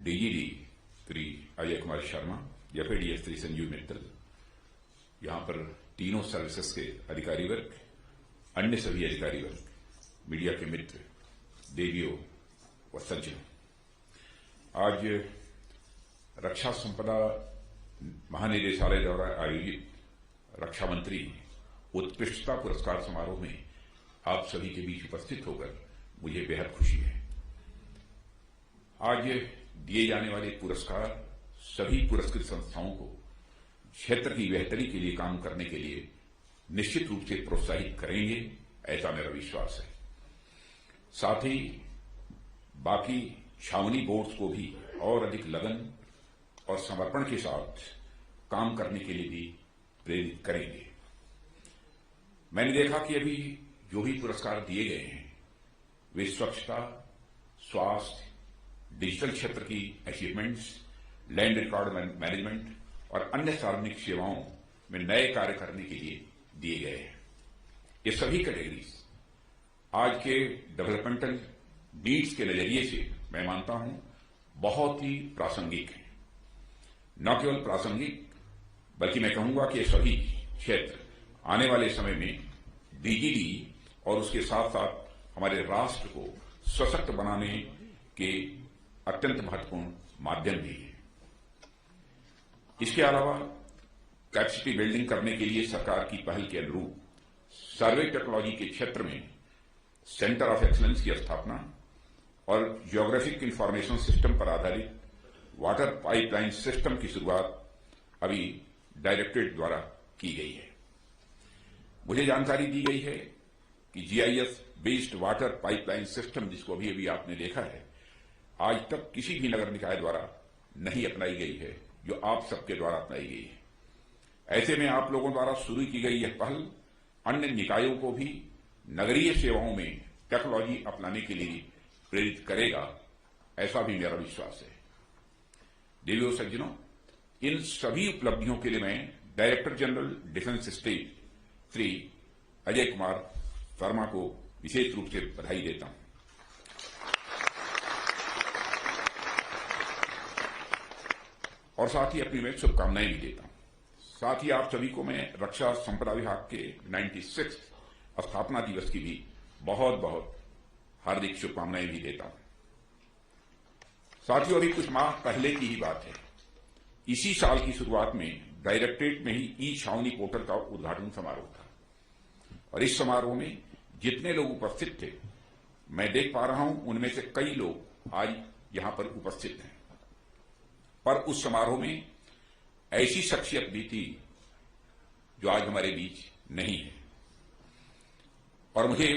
डीजीडी श्री अजय कुमार शर्मा, एफएडीएस श्री संजीव मित्तल, यहां पर तीनों सर्विसेज के अधिकारी वर्ग, अन्य सभी अधिकारी वर्ग, मीडिया के मित्र, देवियों व सज्जनों, आज रक्षा संपदा महानिदेशालय द्वारा आयोजित रक्षा मंत्री उत्कृष्टता पुरस्कार समारोह में आप सभी के बीच उपस्थित होकर मुझे बेहद खुशी है। आज दिए जाने वाले पुरस्कार सभी पुरस्कृत संस्थाओं को क्षेत्र की बेहतरी के लिए काम करने के लिए निश्चित रूप से प्रोत्साहित करेंगे, ऐसा मेरा विश्वास है। साथ ही बाकी छावनी बोर्ड्स को भी और अधिक लगन और समर्पण के साथ काम करने के लिए भी प्रेरित करेंगे। मैंने देखा कि अभी जो भी पुरस्कार दिए गए हैं वे स्वच्छता, स्वास्थ्य, डिजिटल क्षेत्र की अचीवमेंट्स, लैंड रिकॉर्ड मैनेजमेंट और अन्य सार्वजनिक सेवाओं में नए कार्य करने के लिए दिए गए हैं। ये सभी कैटेगरीज आज के डेवलपमेंटल नीड्स के नजरिए से मैं मानता हूं बहुत ही प्रासंगिक है। न केवल प्रासंगिक बल्कि मैं कहूंगा कि ये सभी क्षेत्र आने वाले समय में डीजीडी और उसके साथ साथ हमारे राष्ट्र को सशक्त बनाने के अत्यंत महत्वपूर्ण माध्यम भी है। इसके अलावा कैपेसिटी बिल्डिंग करने के लिए सरकार की पहल के अनुरूप सर्वे टेक्नोलॉजी के क्षेत्र में सेंटर ऑफ एक्सीलेंस की स्थापना और जियोग्राफिक इंफॉर्मेशन सिस्टम पर आधारित वाटर पाइपलाइन सिस्टम की शुरुआत अभी डायरेक्टरेट द्वारा की गई है। मुझे जानकारी दी गई है कि GIS based water pipeline system, जिसको अभी अभी आपने देखा है, आज तक किसी भी नगर निकाय द्वारा नहीं अपनाई गई है, जो आप सबके द्वारा अपनाई गई है। ऐसे में आप लोगों द्वारा शुरू की गई यह पहल अन्य निकायों को भी नगरीय सेवाओं में टेक्नोलॉजी अपनाने के लिए प्रेरित करेगा, ऐसा भी मेरा विश्वास है। देवियों सज्जनों, इन सभी उपलब्धियों के लिए मैं director general defence state Shri Ajay Kumar Sharma को विशेष रूप से बधाई देता हूं और साथ ही अपनी मैं शुभकामनाएं भी देता हूं। साथ ही आप सभी को मैं रक्षा संपदा विभाग के 96 स्थापना दिवस की भी बहुत बहुत हार्दिक शुभकामनाएं भी देता हूं। साथियों, अभी कुछ माह पहले की ही बात है, इसी साल की शुरुआत में डायरेक्टरेट में ही ई छावनी पोर्टल का उद्घाटन समारोह था और इस समारोह में जितने लोग उपस्थित थे, मैं देख पा रहा हूं उनमें से कई लोग आज यहां पर उपस्थित हैं, पर उस समारोह में ऐसी शख्सियत भी थी जो आज हमारे बीच नहीं है और मुझे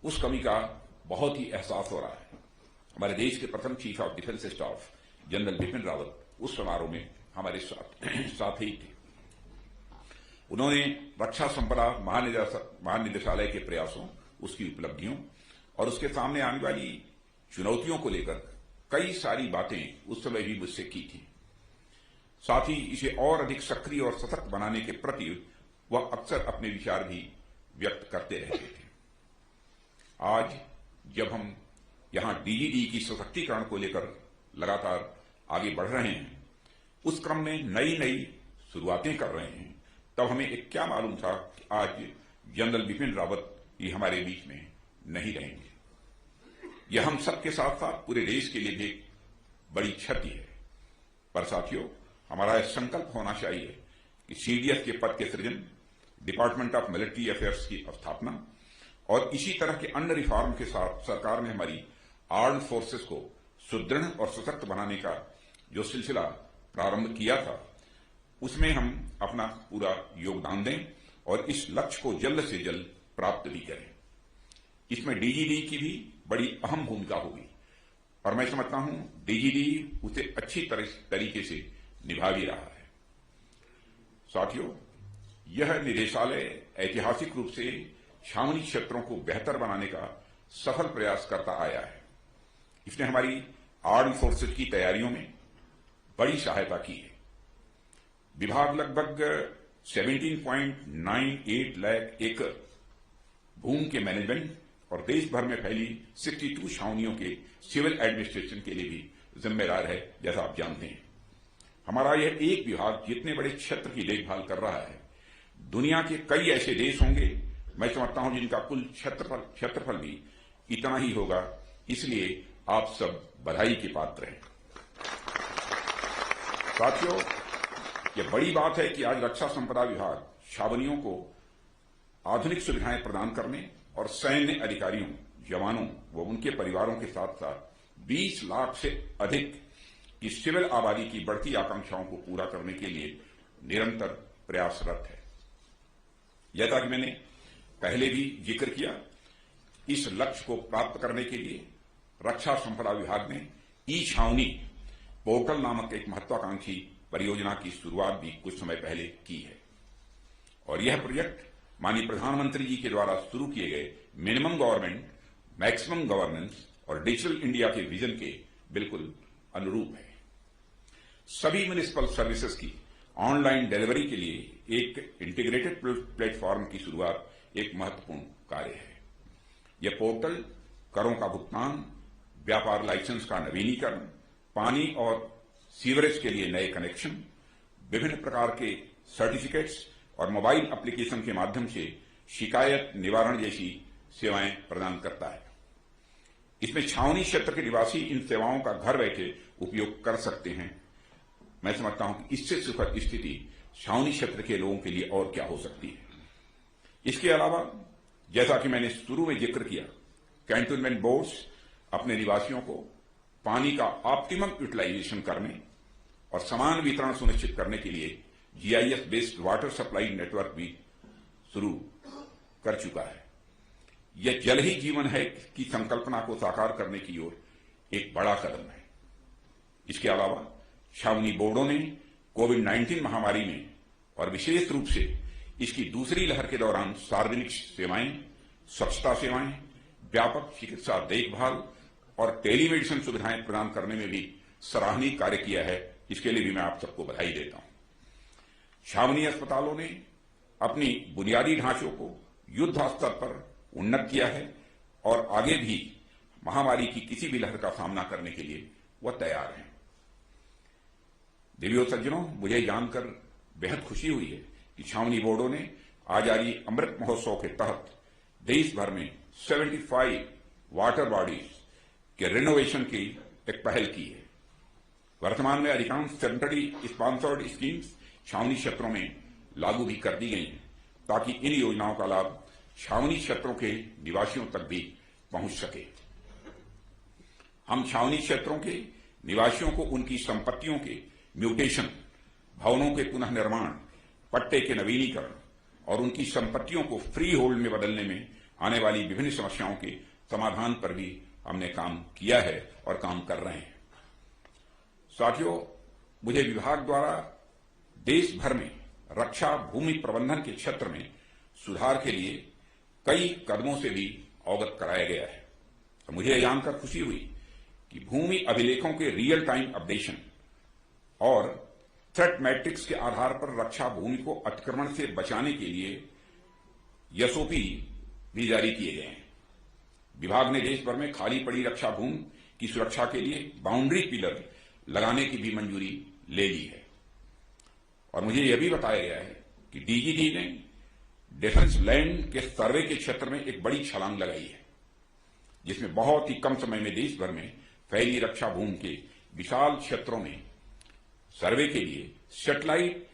उस कमी का बहुत ही एहसास हो रहा है। हमारे देश के प्रथम chief of defence staff general Bipin Rawat उस समारोह में हमारे साथ ही थे। उन्होंने रक्षा संपदा महानिदेशालय के प्रयासों, उसकी उपलब्धियों और उसके सामने आने वाली चुनौतियों को लेकर कई सारी बातें उस समय भी मुझसे की थी। साथ ही इसे और अधिक सक्रिय और सशक्त बनाने के प्रति वह अक्सर अपने विचार भी व्यक्त करते रहते थे। आज जब हम यहां डीजीडी की सशक्तिकरण को लेकर लगातार आगे बढ़ रहे हैं, उस क्रम में नई नई शुरुआतें कर रहे हैं, तब हमें एक क्या मालूम था कि आज जनरल बिपिन रावत ही हमारे बीच में नहीं रहेंगे। यह हम सबके साथ साथ पूरे देश के लिए भी एक बड़ी क्षति है। पर साथियों, हमारा यह संकल्प होना चाहिए कि सीडीएस के पद के सृजन, डिपार्टमेंट ऑफ मिलिट्री अफेयर्स की स्थापना और इसी तरह के अन्य रिफॉर्म के साथ सरकार ने हमारी आर्म्ड फोर्सेस को सुदृढ़ और सशक्त बनाने का जो सिलसिला प्रारंभ किया था, उसमें हम अपना पूरा योगदान दें और इस लक्ष्य को जल्द से जल्द प्राप्त भी करें। इसमें डीजीडी की भी बड़ी अहम भूमिका होगी और मैं समझता हूं डीजीडी उसे अच्छी तरीके से निभा भी रहा है। साथियों, यह निदेशालय ऐतिहासिक रूप से छावनी क्षेत्रों को बेहतर बनाने का सफल प्रयास करता आया है। इसने हमारी आर्म्ड फोर्सेज की तैयारियों में बड़ी सहायता की है। विभाग लगभग 17.98 लाख एकड़ भूमि के मैनेजमेंट और देश भर में फैली 62 छावनियों के सिविल एडमिनिस्ट्रेशन के लिए भी जिम्मेदार है, जैसा आप जानते हैं। हमारा यह एक विभाग जितने बड़े क्षेत्र की देखभाल कर रहा है, दुनिया के कई ऐसे देश होंगे, मैं समझता हूं, जिनका कुल क्षेत्रफल भी इतना ही होगा। इसलिए आप सब बधाई के पात्र हैं। साथियों, यह बड़ी बात है कि आज रक्षा संपदा विभाग छावनियों को आधुनिक सुविधाएं प्रदान करने और सैन्य अधिकारियों, जवानों व उनके परिवारों के साथ साथ 20 लाख से अधिक की सिविल आबादी की बढ़ती आकांक्षाओं को पूरा करने के लिए निरंतर प्रयासरत है। जैसा कि मैंने पहले भी जिक्र किया, इस लक्ष्य को प्राप्त करने के लिए रक्षा संपदा विभाग ने ई छावनी पोर्टल नामक एक महत्वाकांक्षी परियोजना की शुरुआत भी कुछ समय पहले की है। और यह प्रोजेक्ट माननीय प्रधानमंत्री जी के द्वारा शुरू किए गए मिनिमम गवर्नमेंट, मैक्सिमम गवर्नेंस और डिजिटल इंडिया के विजन के बिल्कुल अनुरूप है। सभी म्युनिसिपल सर्विसेज की ऑनलाइन डिलीवरी के लिए एक इंटीग्रेटेड प्लेटफॉर्म की शुरुआत एक महत्वपूर्ण कार्य है। यह पोर्टल करों का भुगतान, व्यापार लाइसेंस का नवीनीकरण, पानी और सीवरेज के लिए नए कनेक्शन, विभिन्न प्रकार के सर्टिफिकेट्स और मोबाइल एप्लीकेशन के माध्यम से शिकायत निवारण जैसी सेवाएं प्रदान करता है। इसमें छावनी क्षेत्र के निवासी इन सेवाओं का घर बैठे उपयोग कर सकते हैं। मैं समझता हूं कि इससे सुखद स्थिति छावनी क्षेत्र के लोगों के लिए और क्या हो सकती है। इसके अलावा, जैसा कि मैंने शुरू में जिक्र किया, कैंटोनमेंट बोर्ड्स अपने निवासियों को पानी का ऑप्टिमम यूटिलाइजेशन करने और समान वितरण सुनिश्चित करने के लिए GIS based water supply network भी शुरू कर चुका है। यह जल ही जीवन है की संकल्पना को साकार करने की ओर एक बड़ा कदम है। इसके अलावा छावनी बोर्डों ने कोविड-19 महामारी में और विशेष रूप से इसकी दूसरी लहर के दौरान सार्वजनिक सेवाएं, स्वच्छता सेवाएं, व्यापक चिकित्सा देखभाल और टेलीमेडिसिन सुविधाएं प्रदान करने में भी सराहनीय कार्य किया है। इसके लिए भी मैं आप सबको बधाई देता हूं। छावनी अस्पतालों ने अपनी बुनियादी ढांचों को युद्ध स्तर पर उन्नत किया है और आगे भी महामारी की किसी भी लहर का सामना करने के लिए वह तैयार हैं। देवियों सज्जनों, मुझे जानकर बेहद खुशी हुई है कि छावनी बोर्डों ने आजादी अमृत महोत्सव के तहत देश भर में 75 वाटर बॉडीज के रिनोवेशन की एक पहल की है। वर्तमान में अधिकांश सेंट्रली स्पॉन्सर्ड स्कीम्स छावनी क्षेत्रों में लागू भी कर दी गई हैं, ताकि इन योजनाओं का लाभ छावनी क्षेत्रों के निवासियों तक भी पहुंच सके। हम छावनी क्षेत्रों के निवासियों को उनकी संपत्तियों के म्यूटेशन, भवनों के पुनः निर्माण, पट्टे के नवीनीकरण और उनकी संपत्तियों को फ्री होल्ड में बदलने में आने वाली विभिन्न समस्याओं के समाधान पर भी हमने काम किया है और काम कर रहे हैं। साथियों, मुझे विभाग द्वारा देश भर में रक्षा भूमि प्रबंधन के क्षेत्र में सुधार के लिए कई कदमों से भी अवगत कराया गया है। तो मुझे जानकर खुशी हुई कि भूमि अभिलेखों के रियल टाइम अपडेशन और थ्रेट मैट्रिक्स के आधार पर रक्षा भूमि को अतिक्रमण से बचाने के लिए एसओपी भी जारी किए गए हैं। विभाग ने देश भर में खाली पड़ी रक्षा भूमि की सुरक्षा के लिए बाउंड्री पिलर लगाने की भी मंजूरी ले ली है। और मुझे यह भी बताया गया है कि डीजीडी ने डिफेंस लैंड के सर्वे के क्षेत्र में एक बड़ी छलांग लगाई है, जिसमें बहुत ही कम समय में देश भर में फैली रक्षा भूमि के विशाल क्षेत्रों में सर्वे के लिए सैटेलाइट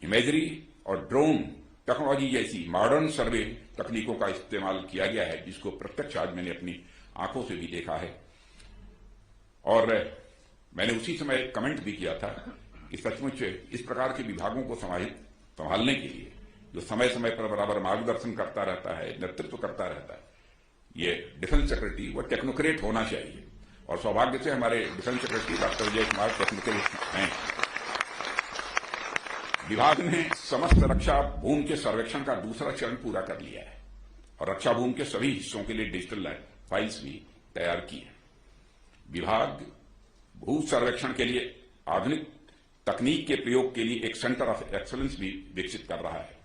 इमेजरी और ड्रोन टेक्नोलॉजी जैसी मॉडर्न सर्वे तकनीकों का इस्तेमाल किया गया है, जिसको प्रत्यक्ष आज मैंने अपनी आंखों से भी देखा है। और मैंने उसी समय कमेंट भी किया था कि सचमुच इस प्रकार के विभागों को संभालने के लिए जो समय समय पर बराबर मार्गदर्शन करता रहता है, नेतृत्व करता रहता है, ये डिफेंस सेक्रेटरी वो टेक्नोक्रेट होना चाहिए। और सौभाग्य से हमारे defence secretary doctor Vijay Kumar technocrat हैं। विभाग ने समस्त रक्षा भूमि के सर्वेक्षण का दूसरा चरण पूरा कर लिया है और रक्षा भूमि के सभी हिस्सों के लिए डिजिटल फाइल्स भी तैयार की है। विभाग भू सर्वेक्षण के लिए आधुनिक तकनीक के प्रयोग के लिए एक सेंटर ऑफ एक्सीलेंस भी विकसित कर रहा है,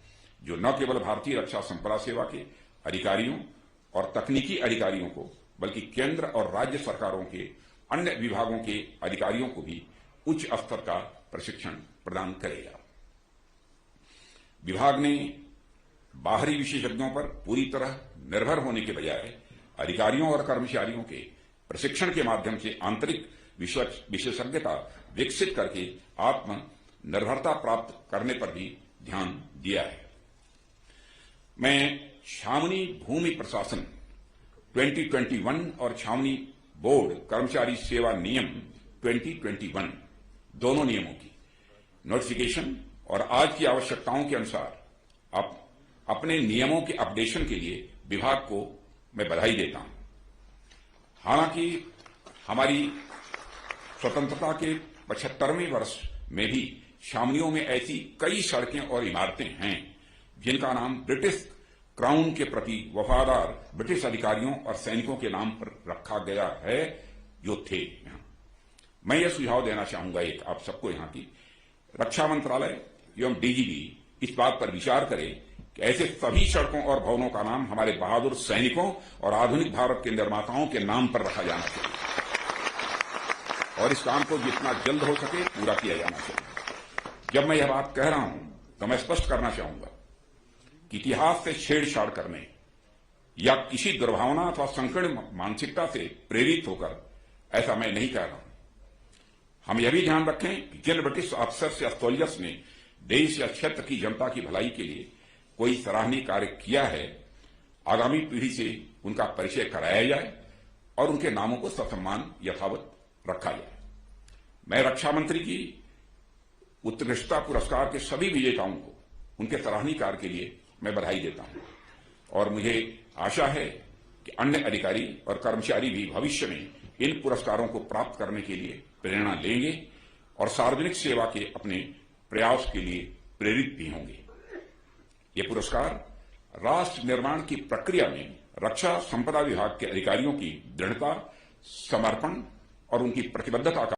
जो न केवल भारतीय रक्षा संपदा सेवा के अधिकारियों और तकनीकी अधिकारियों को, बल्कि केंद्र और राज्य सरकारों के अन्य विभागों के अधिकारियों को भी उच्च स्तर का प्रशिक्षण प्रदान करेगा। विभाग ने बाहरी विशेषज्ञों पर पूरी तरह निर्भर होने के बजाय अधिकारियों और कर्मचारियों के प्रशिक्षण के माध्यम से आंतरिक विशेषज्ञता विकसित करके आत्मनिर्भरता प्राप्त करने पर भी ध्यान दिया है। मैं छावनी भूमि प्रशासन 2021 और छावनी बोर्ड कर्मचारी सेवा नियम 2021 दोनों नियमों की नोटिफिकेशन और आज की आवश्यकताओं के अनुसार अपने नियमों के अपडेशन के लिए विभाग को मैं बधाई देता हूं। हालांकि हमारी स्वतंत्रता के 75वें वर्ष में भी छावनियों में ऐसी कई सड़कें और इमारतें हैं जिनका नाम ब्रिटिश क्राउन के प्रति वफादार ब्रिटिश अधिकारियों और सैनिकों के नाम पर रखा गया है जो थे यहां। मैं यह सुझाव देना चाहूंगा एक आप सबको यहां की रक्षा मंत्रालय एवं डीजीपी इस बात पर विचार करे कि ऐसे सभी सड़कों और भवनों का नाम हमारे बहादुर सैनिकों और आधुनिक भारत के निर्माताओं के नाम पर रखा जाना चाहिए और इस काम को जितना जल्द हो सके पूरा किया जाना चाहिए। जब मैं यह बात कह रहा हूं तो मैं स्पष्ट करना चाहूंगा कि इतिहास से छेड़छाड़ करने या किसी दुर्भावना अथवा संकीर्ण मानसिकता से प्रेरित होकर ऐसा मैं नहीं कह रहा हूं। हम यह भी ध्यान रखें कि जिन ब्रिटिश अफसर या सोल्जर्स ने देश या क्षेत्र की जनता की भलाई के लिए कोई सराहनीय कार्य किया है, आगामी पीढ़ी से उनका परिचय कराया जाए और उनके नामों को ससम्मान यथावत रखा जाए। मैं रक्षा मंत्री की उत्कृष्टता पुरस्कार के सभी विजेताओं को उनके सराहनीय कार्य के लिए मैं बधाई देता हूं और मुझे आशा है कि अन्य अधिकारी और कर्मचारी भी भविष्य में इन पुरस्कारों को प्राप्त करने के लिए प्रेरणा लेंगे और सार्वजनिक सेवा के अपने प्रयास के लिए प्रेरित भी होंगे। ये पुरस्कार राष्ट्र निर्माण की प्रक्रिया में रक्षा संपदा विभाग के अधिकारियों की दृढ़ता, समर्पण और उनकी प्रतिबद्धता का